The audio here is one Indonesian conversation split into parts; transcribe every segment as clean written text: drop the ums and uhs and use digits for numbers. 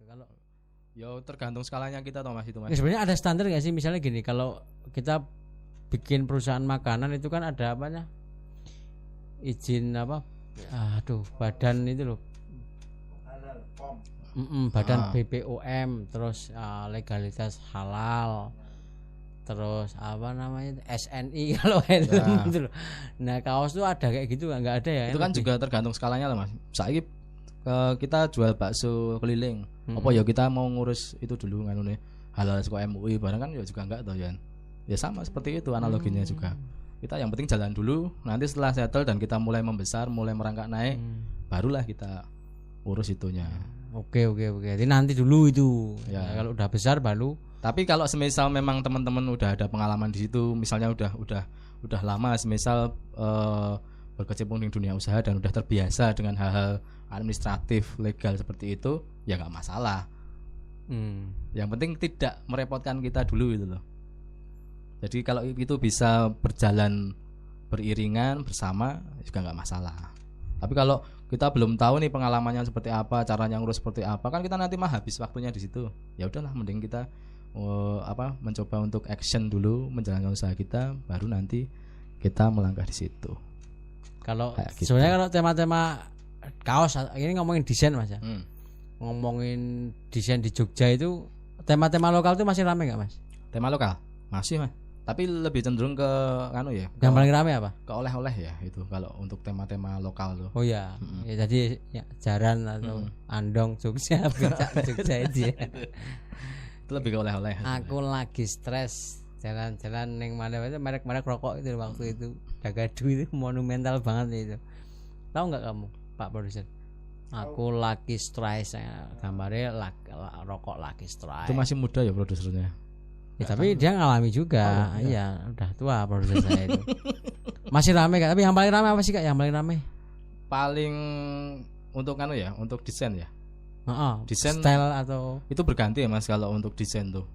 Kalau Ya tergantung skalanya kita toh Mas itu Mas. sebenarnya ada standar nggak sih, misalnya gini, kalau kita bikin perusahaan makanan itu kan ada apanya, izin apa, badan itu loh, badan BPOM, terus legalitas halal, terus apa namanya SNI kalau itu loh. Nah kaos tuh ada kayak gitu nggak ada ya? Itu kan juga tergantung skalanya lah Mas. Saiki kita jual bakso keliling, apa ya kita mau ngurus itu dulu nganune halal saka MUI barang kan ya juga enggak toh ya. Ya sama seperti itu analoginya juga. Kita yang penting jalan dulu, nanti setelah settle dan kita mulai membesar, mulai merangkak naik, barulah kita urus itunya. Oke. Jadi nanti dulu itu. Ya. Kalau udah besar baru. Tapi kalau semisal memang teman-teman udah ada pengalaman di situ, misalnya udah lama semisal berkecimpung di dunia usaha dan udah terbiasa dengan hal-hal administratif legal seperti itu, ya nggak masalah. Yang penting tidak merepotkan kita dulu itu loh. Jadi kalau itu bisa berjalan beriringan bersama juga nggak masalah. Tapi kalau kita belum tahu nih pengalamannya seperti apa, caranya ngurus seperti apa, kan kita nanti mah habis waktunya di situ. Ya udahlah, mending kita mencoba untuk action dulu menjalankan usaha kita, baru nanti kita melangkah di situ. Kalau gitu. sebenarnya kalau tema-tema kaos ini ngomongin desain Mas ya. Ngomongin desain di Jogja itu tema-tema lokal itu masih rame nggak Mas? Tema lokal masih Mas. Tapi lebih cenderung ke ya. Yang paling rame apa? Ke oleh-oleh ya itu kalau untuk tema-tema lokal tuh. Oh ya, ya jadi ya, jaran atau andong Jogja, becak Jogja itu ya. Itu lebih ke oleh-oleh. Aku lagi stres jalan-jalan neng mana itu merek-merek rokok itu waktu itu Dagadu itu monumental banget itu. Tahu nggak kamu Pak Produser? Aku lagi stres, gambarnya rokok lagi stres. Itu masih muda ya produsernya. Ya, tapi dia ngalami juga. Iya, udah tua produser saya itu. Masih rame Kak, tapi yang paling rame apa sih Kak? Yang paling rame? Paling untuk untuk desain ya. Desain style atau itu berganti ya Mas kalau untuk desain tuh.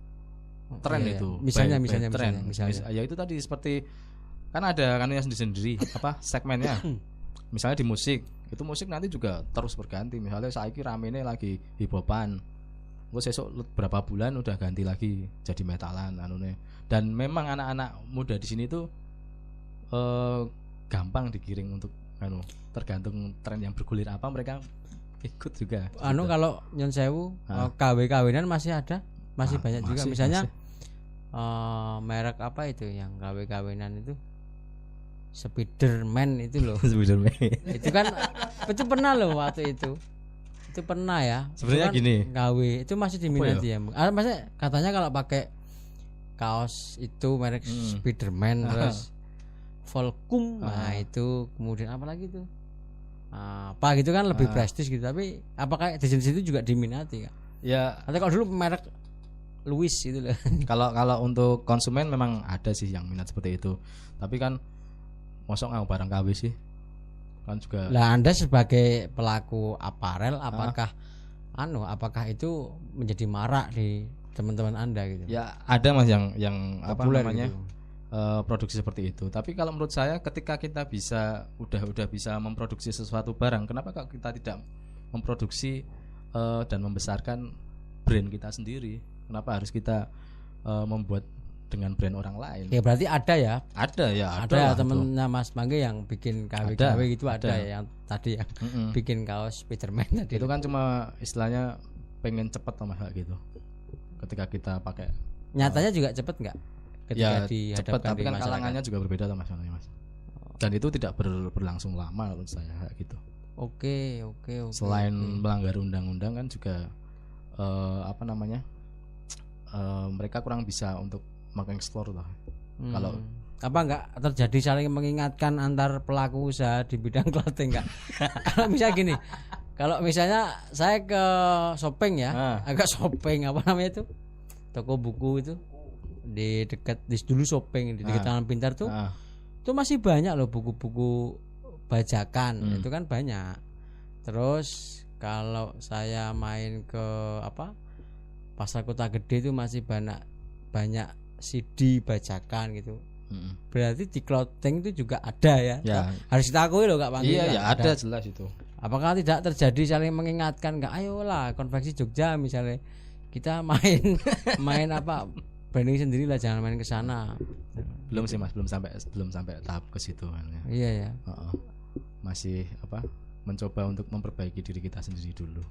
Tren itu. Misalnya. Ya itu tadi seperti kan ada kan yang sendiri apa segmennya. Misalnya di musik, itu musik nanti juga terus berganti. Misalnya saiki ramene lagi hip-hopan. Gue sesuk berapa bulan udah ganti lagi jadi metalan anune. Dan memang anak-anak muda di sini tuh gampang digiring untuk tergantung tren yang bergulir apa mereka ikut juga. Kalau nyon sewu KW-KWnan masih ada, masih banyak juga. Misalnya merek apa itu yang KW-KWnan itu? Spiderman itu loh. Spiderman. Itu kan itu pernah loh waktu itu. Itu pernah ya. Sebenarnya gini. KW itu masih diminati ya. Maksudnya katanya kalau pakai kaos itu merek Spiderman terus Volcom, nah itu kemudian apa lagi tuh? Apa gitu kan lebih prestis gitu. Tapi apakah di situ juga diminati Kak? Ya. Atau kalau dulu merek Louis gitu loh. Kalau untuk konsumen memang ada sih yang minat seperti itu. Tapi kan mosok barang KW sih kan juga. Lah Anda sebagai pelaku aparel apakah itu menjadi marak di teman-teman Anda gitu? Ya ada Mas yang apa namanya gitu. Produksi seperti itu. Tapi kalau menurut saya ketika kita bisa udah bisa memproduksi sesuatu barang, kenapa kok kita tidak memproduksi dan membesarkan brand kita sendiri? Kenapa harus kita membuat dengan brand orang lain? Ya berarti ada ya. Ada temennya Mas Mangge yang bikin KW gitu ada ya, yang tadi yang bikin kaos Spiderman tadi. Itu kan cuma istilahnya pengen cepet sama hal gitu. Ketika kita pakai. Nyatanya juga cepet nggak? Ketika ya, cepet, tapi kan kalangannya juga berbeda Mas. Dan itu tidak berlangsung lama menurut saya gitu. Oke. Selain melanggar undang-undang kan juga mereka kurang bisa untuk mengeksplor lah. Kalau apa enggak terjadi saling mengingatkan antar pelaku usaha di bidang clothing enggak? Kalau misalnya gini, kalau misalnya saya ke shopping ya, agak shopping apa namanya itu? Toko buku itu di dulu shopping di dekat Taman Pintar tuh. Itu masih banyak loh buku-buku bajakan, itu kan banyak. Terus kalau saya main ke Pasar Kota Gede itu masih banyak CD bajakan gitu. Berarti di clothing itu juga ada ya. Harus kita akui loh Kak Panggi. Iya, ada jelas itu. Apakah tidak terjadi saling mengingatkan, enggak ayolah konveksi Jogja misalnya kita main main apa branding sendiri lah, jangan main ke sana. Belum sih Mas, belum sampai tahap ke situ kan ya. Iya ya. Masih apa? Mencoba untuk memperbaiki diri kita sendiri dulu.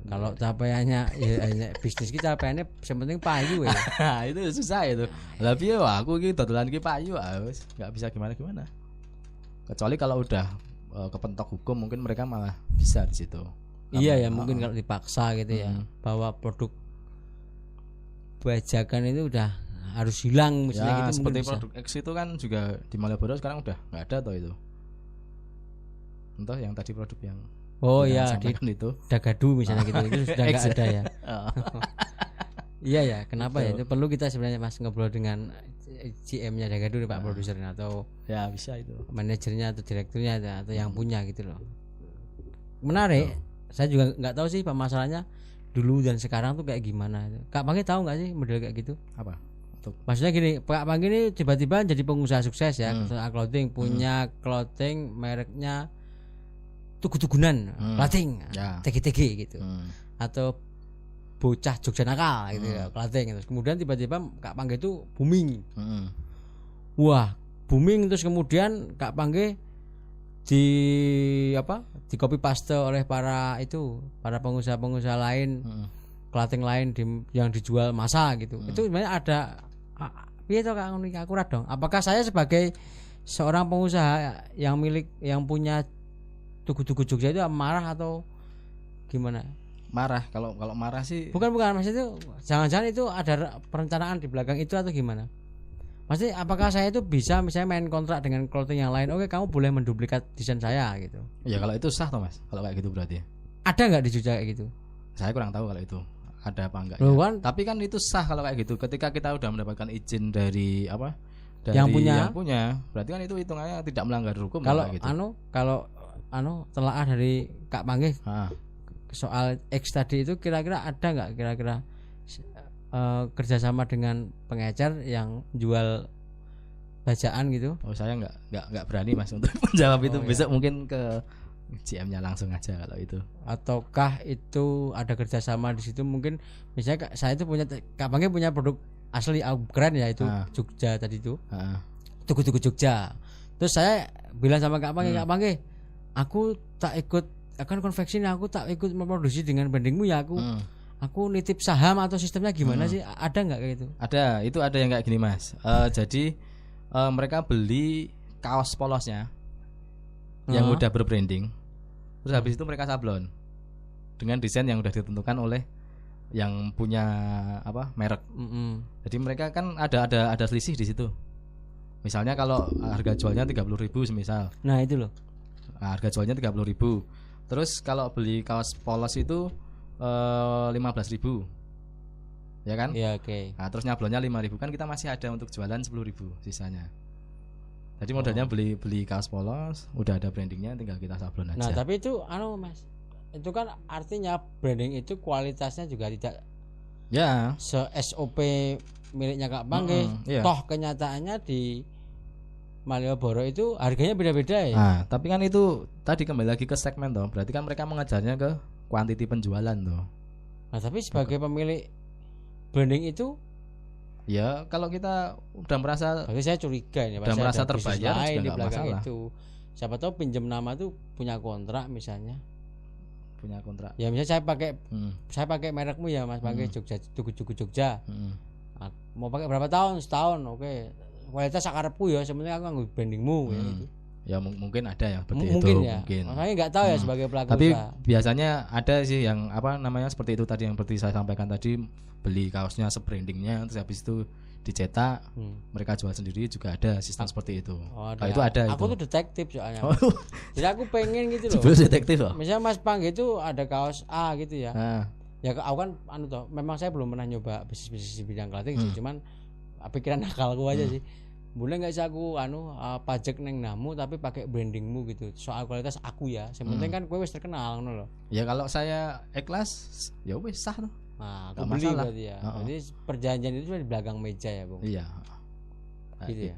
Kalau capaiannya ya bisnis kita capaiannya yang penting payu ya. Itu susah itu. Lah piye aku iki dodolan iki payu wis enggak bisa gimana-gimana. Kecuali kalau udah kepentok hukum mungkin mereka malah bisa di situ. Iya ya, mungkin kalau dipaksa gitu ya, bahwa produk bajakan itu udah harus hilang misalnya ya, gitu. Seperti produk X itu kan juga di Malioboro sekarang udah nggak ada toh itu. Entah yang tadi produk yang ya di itu Dagadu misalnya gitu itu sudah nggak ada ya. Iya ya, kenapa ya? Itu perlu kita sebenarnya Mas ngobrol dengan GM-nya Dagadu Pak produsernya atau ya bisa itu manajernya atau direkturnya atau yang punya gitu loh. Menarik. Saya juga nggak tahu sih Pak masalahnya dulu dan sekarang tuh kayak gimana. Kak Panggi tahu nggak sih model kayak gitu? Apa? Maksudnya gini, Kak Panggi ini tiba-tiba jadi pengusaha sukses ya, clothing, punya clothing mereknya Tugu-Tugunan, clothing, TG-TG gitu, atau bocah Jogja nakal gitu ya, clothing. Terus kemudian tiba-tiba Kak Panggi itu booming, wah booming, terus kemudian Kak Panggi di copy paste oleh para pengusaha-pengusaha lain, clothing lain yang dijual massa gitu. Itu sebenarnya ada piye to Kak akurat dong. Apakah saya sebagai seorang pengusaha yang punya Tugu-Tugu Jogja itu marah atau gimana? Marah. Kalau marah sih bukan maksud itu jangan-jangan itu ada perencanaan di belakang itu atau gimana? Maksudnya apakah saya itu bisa misalnya main kontrak dengan clothing yang lain, oke kamu boleh menduplikat desain saya gitu. Ya kalau itu sah toh Mas, kalau kayak gitu berarti. Ada nggak di Jogja kayak gitu? Saya kurang tahu kalau itu ada apa enggak ya. Tapi kan itu sah kalau kayak gitu. Ketika kita udah mendapatkan izin dari yang punya, berarti kan itu hitungannya tidak melanggar hukum. Kalau gitu. kalau telaah dari Kak Panggi soal X tadi itu kira-kira ada nggak kerjasama dengan pengecer yang jual bajaan gitu? Oh saya nggak berani Mas untuk menjawab itu. Besok mungkin ke GM-nya langsung aja kalau itu. Ataukah itu ada kerjasama di situ? Mungkin misalnya saya itu Kak Panggi punya produk asli keren ya itu Jogja tadi itu, Tugu-Tugu Jogja. Terus saya bilang sama Kak Panggi, Kak Panggi, aku tak ikut akan konveksi ini, aku tak ikut memproduksi dengan brandingmu ya, aku nitip saham atau sistemnya gimana sih? Ada nggak kayak gitu? Ada, itu ada yang kayak gini Mas. Jadi mereka beli kaos polosnya yang udah berbranding, terus habis itu mereka sablon dengan desain yang udah ditentukan oleh yang punya merek. Jadi mereka kan ada selisih di situ. Misalnya kalau harga jualnya 30.000 semisal. Nah itu loh. Nah, harga jualnya 30.000. Terus kalau beli kaos polos itu 15.000, ya kan? Iya oke. Nah terus nyablonnya 5.000 kan kita masih ada untuk jualan 10.000 sisanya. Jadi modalnya beli kaos polos, udah ada brandingnya, tinggal kita sablon aja. Nah tapi itu Mas, itu kan artinya branding itu kualitasnya juga tidak se SOP miliknya Kak Panggi. Toh kenyataannya di Malioboro itu harganya beda-beda ya. Nah, tapi kan itu tadi kembali lagi ke segmen toh. Berarti kan mereka mengejarnya ke kuantiti penjualan toh. Nah, tapi sebagai pemilik branding itu ya kalau kita udah merasa, bagi saya curiga ini, udah merasa terbayar juga di belakang masalah. Itu. Siapa tahu pinjam nama tuh punya kontrak misalnya. Punya kontrak. Ya misalnya saya pakai merekmu ya Mas Panggi, Jogja, Tugu-Tugu Jogja. Nah, mau pakai berapa tahun? Setahun, oke. Kualitas sakarepku ya, sebenarnya aku nganggo brandingmu ya gitu. Ya mungkin ada yang seperti mungkin itu. Ya. Mungkin. Makanya nggak tahu ya sebagai pelaku tapi usaha. Biasanya ada sih yang seperti itu tadi yang seperti saya sampaikan tadi, beli kaosnya sebrandingnya terus habis itu dicetak, mereka jual sendiri juga ada sistem seperti itu. Itu ada. Aku tuh detektif soalnya. Jadi aku pengen gitu loh. Detektif loh. Misalnya Mas Panggi itu ada kaos A gitu ya. Ya aku kan memang saya belum pernah nyoba bisnis di bidang clothing sih, cuman pikiran akalku aja sih. Boleh nggak sih aku pajak neng namu tapi pakai brandingmu gitu, soal kualitas aku ya. Yang penting kan kowe wis terkenal ngono loh. Ya kalau saya ikhlas ya wis sah loh. Nah, aku beli berarti ya. Jadi perjanjian itu di belakang meja ya, Bung. Iya. Gitu ya.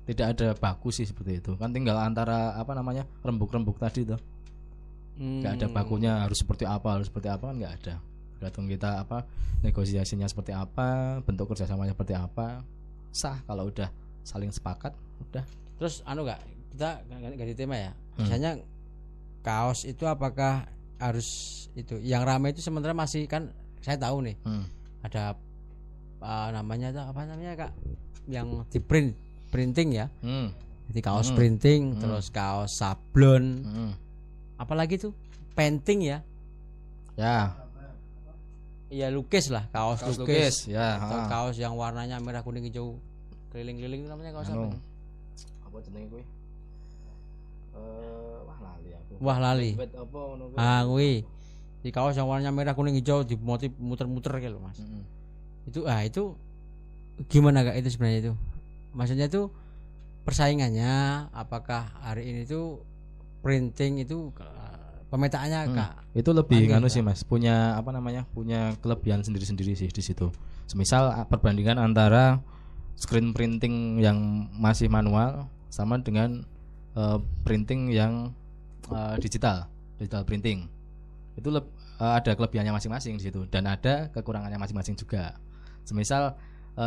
Tidak ada baku sih seperti itu. Kan tinggal antara rembuk-rembuk tadi tuh. nggak ada bakunya harus seperti apa kan nggak ada. Tergantung kita apa negosiasinya seperti apa, bentuk kerjasamanya seperti apa, sah kalau udah saling sepakat udah. Terus nggak, kita ganti tema ya. Misalnya kaos itu apakah harus itu yang ramai itu sementara masih kan saya tahu nih ada namanya apa namanya Kak yang di printing ya. Jadi kaos printing, terus kaos sablon, apalagi tuh painting ya. Ya. Iya lukis lah, kaos lukis ya. Atau kaos yang warnanya merah kuning hijau keliling-keliling itu namanya kaos apa? Apa jenenge kuwi? Wah lali. Kuwi. Di kaos yang warnanya merah kuning hijau di motif muter-muter gitu loh, Mas. Itu gimana Kak itu sebenarnya itu? Maksudnya itu persaingannya apakah hari ini tuh printing itu pemetaannya Kak? Itu lebih sih Mas, punya apa namanya? Punya kelebihan sendiri-sendiri sih di situ. Semisal perbandingan antara screen printing yang masih manual sama dengan printing yang digital printing. Itu ada kelebihannya masing-masing di situ dan ada kekurangannya masing-masing juga. Semisal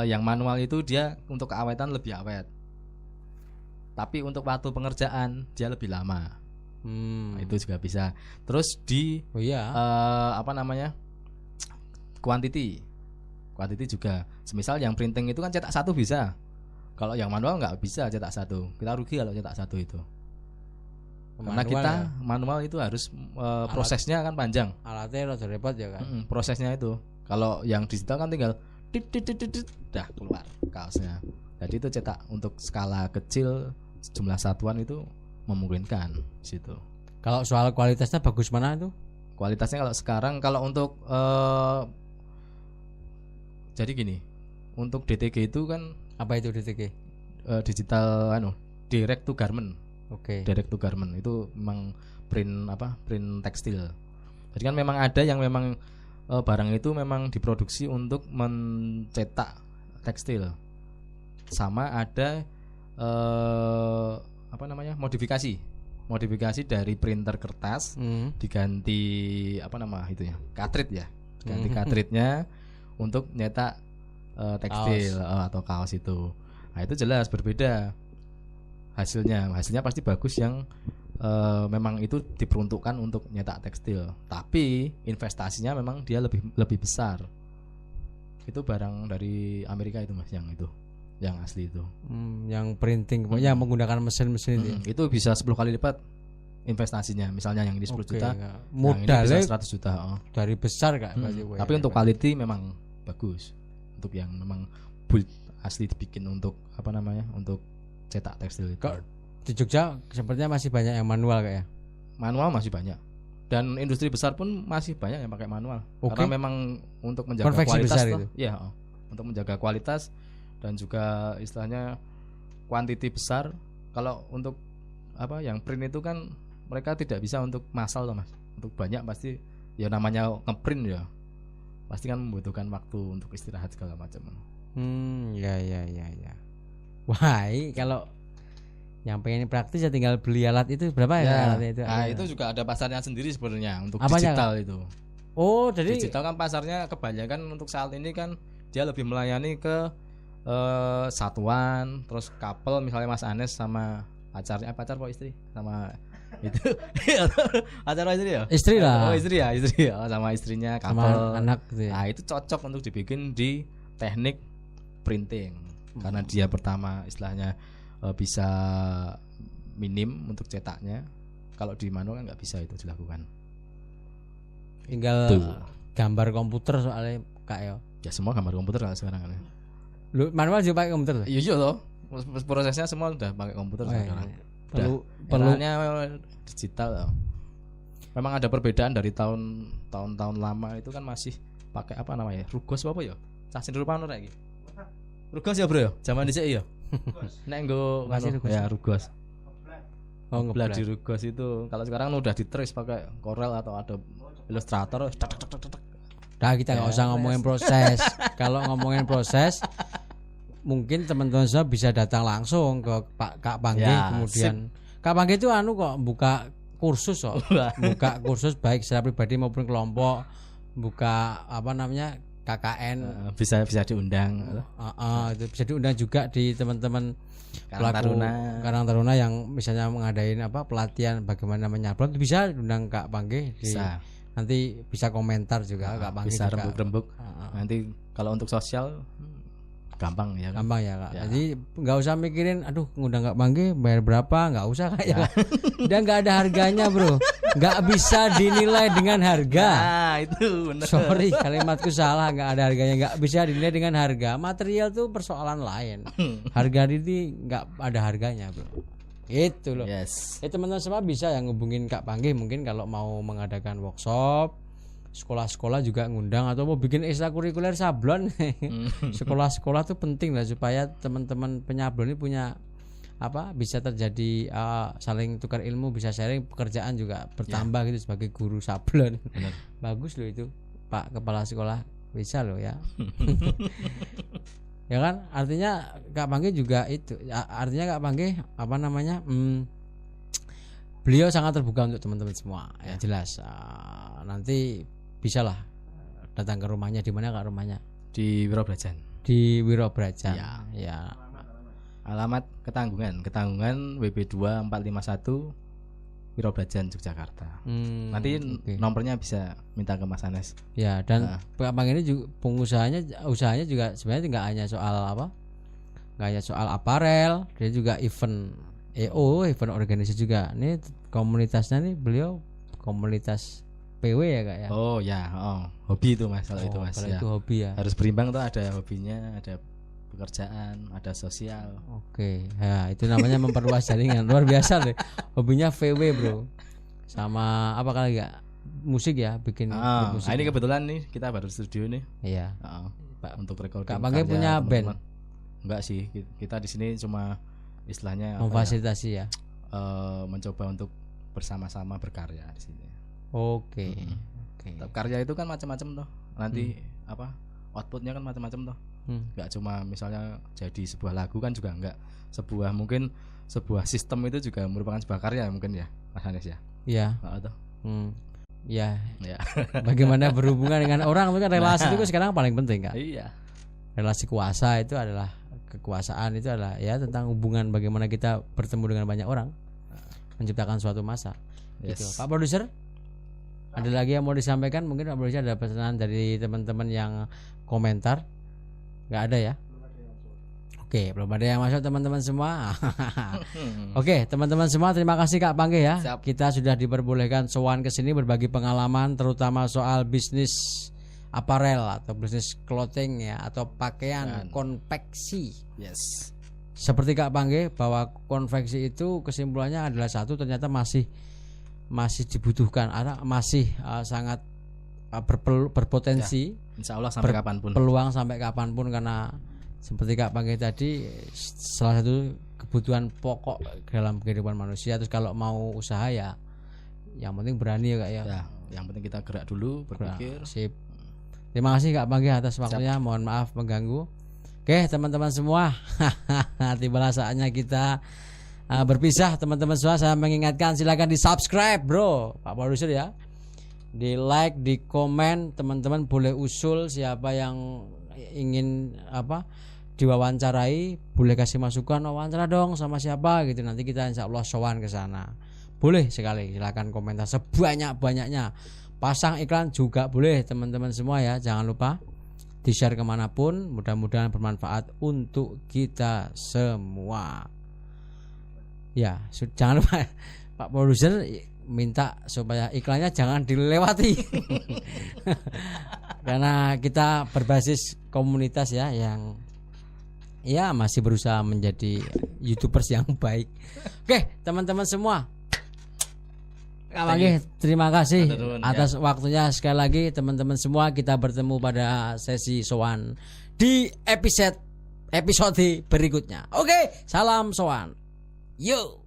yang manual itu dia untuk keawetan lebih awet. Tapi untuk waktu pengerjaan dia lebih lama. Itu juga bisa. Terus di quantity juga. Semisal yang printing itu kan cetak satu bisa. Kalau yang manual nggak bisa cetak satu. Kita rugi kalau cetak satu itu. Karena kita manual itu harus prosesnya kan panjang. Alatnya rada repot ya kan. Prosesnya itu. Kalau yang digital kan tinggal dah keluar kaosnya. Jadi itu cetak untuk skala kecil jumlah satuan itu memungkinkan situ. Kalau soal kualitasnya bagus mana itu? Kualitasnya kalau sekarang kalau untuk jadi gini, untuk DTG itu kan apa itu DTG? Digital direct to garment. Oke. Direct to garment itu memang print tekstil. Jadi kan memang ada yang memang barang itu memang diproduksi untuk mencetak tekstil. Sama ada modifikasi dari printer kertas diganti cartridge ya. Ganti cartridge-nya untuk nyetak tekstil atau kaos itu. Nah, itu jelas berbeda hasilnya pasti bagus yang memang itu diperuntukkan untuk nyetak tekstil, tapi investasinya memang dia lebih besar. Itu barang dari Amerika itu Mas, yang asli itu. Yang printing pokoknya menggunakan mesin-mesin itu bisa 10 kali lipat investasinya. Misalnya yang ini 10 juta, modalnya bisa 100 juta. Dari besar Kak. Tapi untuk quality memang bagus. Untuk yang memang build asli dibikin untuk untuk cetak tekstil itu. Di Jogja sepertinya masih banyak yang manual Kak ya? Manual masih banyak. Dan industri besar pun masih banyak yang pakai manual. Karena memang untuk menjaga konveksi kualitas besar itu. Ya, untuk menjaga kualitas dan juga istilahnya kuantiti besar. Kalau untuk yang print itu kan mereka tidak bisa untuk massal Mas. Untuk banyak pasti ya namanya ngeprint ya. Pasti kan membutuhkan waktu untuk istirahat segala macam. Ya. Wah, kalau yang pengen praktis ya tinggal beli alat itu berapa ya alatnya itu? Itu juga ada pasarnya sendiri sebenarnya untuk apanya, digital Kak? itu. Jadi digital kan pasarnya kebanyakan untuk saat ini kan dia lebih melayani ke satuan, terus couple misalnya Mas Anes sama pacar kok istri sama itu pacar istri ya? Istri lah. Istri ya sama istrinya couple sama anak gitu ya. Nah, itu cocok untuk dibikin di teknik printing karena dia pertama istilahnya bisa minim untuk cetaknya. Kalau di manual kan nggak bisa itu dilakukan. Tinggal gambar komputer soalnya Kak ya. Ya semua gambar komputer kalau sekarang kan. Lu manual juga pakai komputer? Iya loh. Prosesnya semua udah pakai komputer sekarang. Perlunya digital loh. Memang ada perbedaan dari tahun lama itu kan masih pakai Rugos apa ya? Cacing rupa lagi. Rugos ya bro ya? Zaman dhisik ya. Nek nggo Rugos. Ngeblat di Rugos itu. Kalau sekarang udah diteris pakai Corel atau ada Illustrator. Nah, kita nggak usah ngomongin proses. Kalau ngomongin proses, mungkin teman-teman bisa datang langsung ke Kak Panggi kemudian. Kak Panggi itu kok buka kursus kok. Buka kursus baik secara pribadi maupun kelompok, buka apa namanya KKN, bisa diundang. Itu bisa diundang juga di teman-teman Karang Taruna yang misalnya mengadain apa pelatihan bagaimana menyablon, bisa diundang Kak Pangge nanti bisa komentar juga Kak Pangge, bisa rembuk-rembuk. Nanti kalau untuk sosial gampang ya Kak. Jadi nggak usah mikirin aduh ngundang Kak Pangge bayar berapa, nggak usah Kak ya. Dia nggak ada harganya bro, nggak bisa dinilai dengan harga. Itu bener. Sorry kalimatku salah, nggak ada harganya, nggak bisa dinilai dengan harga. Material tuh persoalan lain. Harga ini nggak ada harganya bro. Itu loh. Teman-teman semua bisa yang ngubungin Kak Pangge mungkin kalau mau mengadakan workshop, sekolah-sekolah juga ngundang atau mau bikin ekstrakurikuler sablon. Sekolah-sekolah tuh penting lah supaya teman-teman penyablon ini punya apa, bisa terjadi saling tukar ilmu, bisa sharing, pekerjaan juga bertambah gitu sebagai guru sablon. Bagus loh itu Pak Kepala Sekolah, bisa loh ya. Ya kan, artinya Kak Pangge juga itu, artinya Kak Pangge apa namanya, beliau sangat terbuka untuk teman-teman semua ya jelas. Nanti bisalah datang ke rumahnya. Di mana Kak rumahnya? Di Wirobrajan. Ya. Alamat Ketanggungan WB2 451 Wirobrajan Yogyakarta. Nanti nomornya bisa minta ke Mas Anes. Ya, dan Kak Pangge ini juga usahanya juga sebenarnya nggak hanya soal apa? Nggak hanya soal aparel, dia juga event event organisasi juga. Ini komunitasnya nih, beliau komunitas PW ya Kak ya. Hobi itu Mas, kalau itu Mas. Kalau itu hobi ya. Harus berimbang tuh, ada hobinya, ada pekerjaan, ada sosial. Oke. Ya, itu namanya memperluas jaringan. Luar biasa deh. Hobinya VW, Bro. Sama apa kali enggak? Musik ya, bikin musik. Ini kebetulan nih kita baru studio nih. Iya. Untuk recording. Kak Pangge punya band? Enggak sih. Kita di sini cuma istilahnya memfasilitasi ya. Mencoba untuk bersama-sama berkarya di sini. Oke. Karya itu kan macam-macam toh. Nanti outputnya kan macam-macam toh. Nggak cuma misalnya jadi sebuah lagu kan juga enggak. Mungkin sebuah sistem itu juga merupakan sebuah karya mungkin ya, Mas Hanes ya. Iya. Ya. Bagaimana berhubungan dengan orang itu kan relasi itu sekarang paling penting kan. Iya. Relasi kuasa itu adalah kekuasaan, itu adalah ya tentang hubungan bagaimana kita bertemu dengan banyak orang, menciptakan suatu masa. Gitu. Pak Produser, ada lagi yang mau disampaikan? Mungkin Pak Produser ada pesanan dari teman-teman yang komentar? Nggak ada ya? Oke, belum ada yang masuk teman-teman semua. Oke, teman-teman semua, terima kasih Kak Pangge ya. Siap. Kita sudah diperbolehkan sowan ke sini berbagi pengalaman, terutama soal bisnis aparel atau bisnis clothing ya, atau pakaian konveksi. Seperti Kak Pangge, bahwa konveksi itu kesimpulannya adalah satu, ternyata masih dibutuhkan, masih sangat berpotensi. Insya Allah sampai kapanpun. Peluang sampai kapanpun, karena seperti Kak Pangge tadi, salah satu kebutuhan pokok dalam kehidupan manusia. Terus kalau mau usaha ya, yang penting berani ya Kak ya. Yang penting kita gerak dulu, berpikir. Sip. Terima kasih Kak Pangge atas waktunya. Mohon maaf mengganggu. Oke teman-teman semua, tibalah saatnya kita berpisah teman-teman semua. Saya mengingatkan, silakan di subscribe bro, Pak Produser ya, di like, di komen. Teman-teman boleh usul siapa yang ingin diwawancarai, boleh kasih masukan, wawancara dong sama siapa gitu, nanti kita insya Allah sowan ke sana. Boleh sekali, silakan komentar sebanyak-banyaknya. Pasang iklan juga boleh teman-teman semua ya. Jangan lupa di-share kemanapun. Mudah-mudahan bermanfaat untuk kita semua. Ya, jangan lupa Pak Produser minta supaya iklannya jangan dilewati. Karena kita berbasis komunitas ya, yang ya masih berusaha menjadi YouTubers yang baik. Oke, teman-teman semua, terima kasih atas waktunya. Sekali lagi teman-teman semua, kita bertemu pada sesi sowan di episode berikutnya. Oke, salam sowan. Yo.